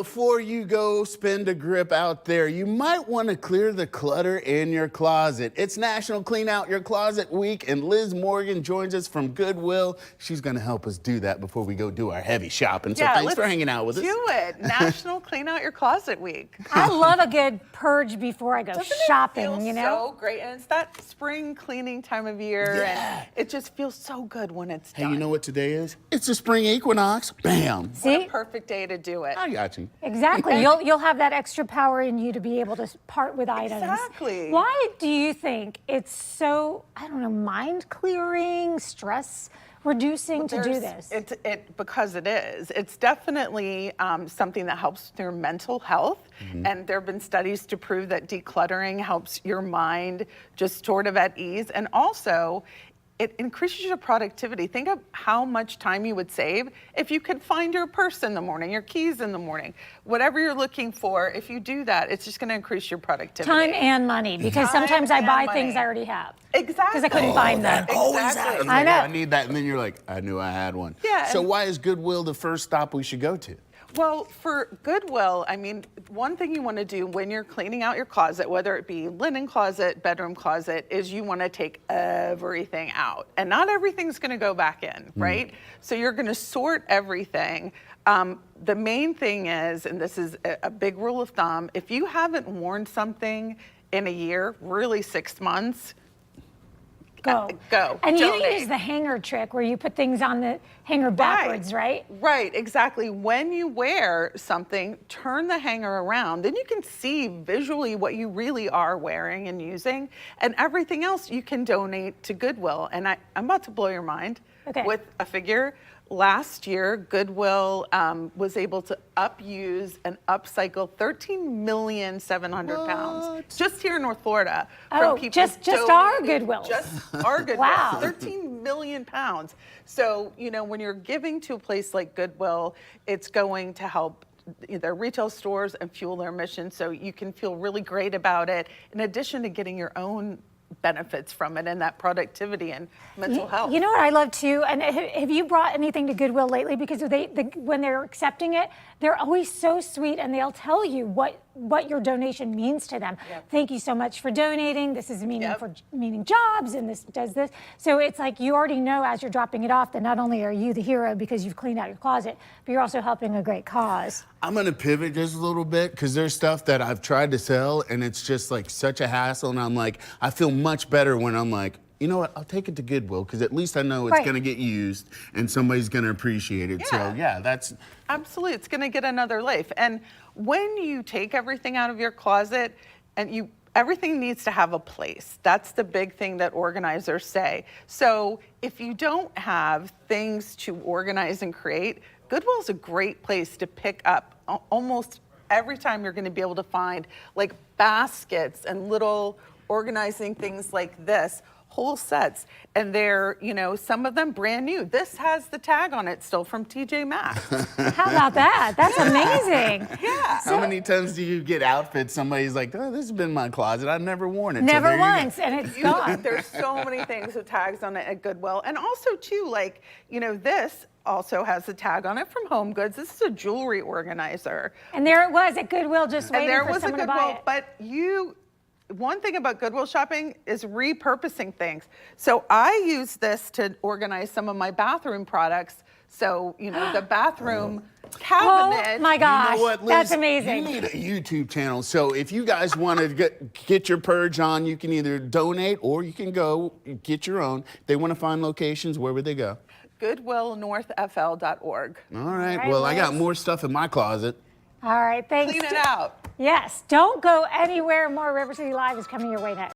Before you go spend a grip out there, you might want to clear the clutter in your closet. It's National Clean Out Your Closet Week, and Liz Morgan joins us from Goodwill. She's going to help us do that before we go do our heavy shopping. So thanks for hanging out with us. Do it. National Clean Out Your Closet Week. I love a good purge before I go shopping, it feel you know? So great. And it's that spring cleaning time of year. And it just feels so good when it's done. Hey, you know what today is? It's the spring equinox. Bam. See? What a perfect day to do it. I got you. Exactly. You'll have that extra power in you to be able to part with items. Exactly. Why do you think it's so, I don't know, mind clearing, stress reducing to do this? Because it is. It's definitely something that helps with your mental health. And there have been studies to prove that decluttering helps your mind just sort of at ease. And also, it increases your productivity. Think of how much time you would save if you could find your purse in the morning, your keys in the morning, whatever you're looking for. If you do that, it's just going to increase your productivity. Time and money, because sometimes I buy things I already have. Exactly. Because I couldn't find them. Always happens. I know. I need that, and then you're like, I knew I had one. Yeah. So why is Goodwill the first stop we should go to? Well, for Goodwill, I mean, one thing you want to do when you're cleaning out your closet, whether it be linen closet, bedroom closet, is you want to take everything out. And not everything's going to go back in, right? So you're going to sort everything. The main thing is, and this is a big rule of thumb, if you haven't worn something in a year, really 6 months, go. And you Donate. use the hanger trick where you put things on the hanger backwards, right? Right, exactly. When you wear something, turn the hanger around. Then you can see visually what you really are wearing and using. And everything else you can donate to Goodwill. And I'm about to blow your mind with a figure. Last year, Goodwill was able to upuse and upcycle 13,700,000 pounds just here in North Florida. Oh, from people just our Goodwill. Just our Goodwill. Wow. 13 million pounds. So, you know, when you're giving to a place like Goodwill, it's going to help their retail stores and fuel their mission. So you can feel really great about it, in addition to getting your own benefits from it and that productivity and mental health. You know what I love too, and have you brought anything to Goodwill lately? Because when they're accepting it, they're always so sweet, and they'll tell you what your donation means to them. Thank you so much for donating. This is meaning jobs, and this does this. So it's like you already know as you're dropping it off that not only are you the hero because you've cleaned out your closet, but you're also helping a great cause. I'm gonna pivot just a little bit because there's stuff that I've tried to sell and it's just like such a hassle, and I'm like, I feel much better when I'm like, you know what, I'll take it to Goodwill because at least I know it's gonna get used and somebody's gonna appreciate it. So yeah, that's absolutely, it's gonna get another life. And when you take everything out of your closet, and everything needs to have a place. That's the big thing that organizers say. So if you don't have things to organize and create, Goodwill is a great place to pick up. Almost every time you're going to be able to find like baskets and little organizing things like this, whole sets. And they're, you know, some of them brand new. This has the tag on it still from TJ Maxx. How about that? That's amazing. Yeah. How many times do you get outfits? Somebody's like, oh, this has been in my closet. I've never worn it. Never once, and it's gone. There's so many things with tags on it at Goodwill. And also too, like, you know, this also has a tag on it from Home Goods. This is a jewelry organizer. And there it was at Goodwill, just waiting for someone to buy it. But one thing about Goodwill shopping is repurposing things. So I use this to organize some of my bathroom products. So, you know, the bathroom cabinet. Oh my gosh, you know what, Liz? That's amazing. You need a YouTube channel. So if you guys want to get your purge on, you can either donate or you can go get your own. They want to find locations. Where would they go? GoodwillNorthFL.org. All right. Well, I got more stuff in my closet. All right, thanks. Clean it out. Yes, don't go anywhere. More River City Live is coming your way next.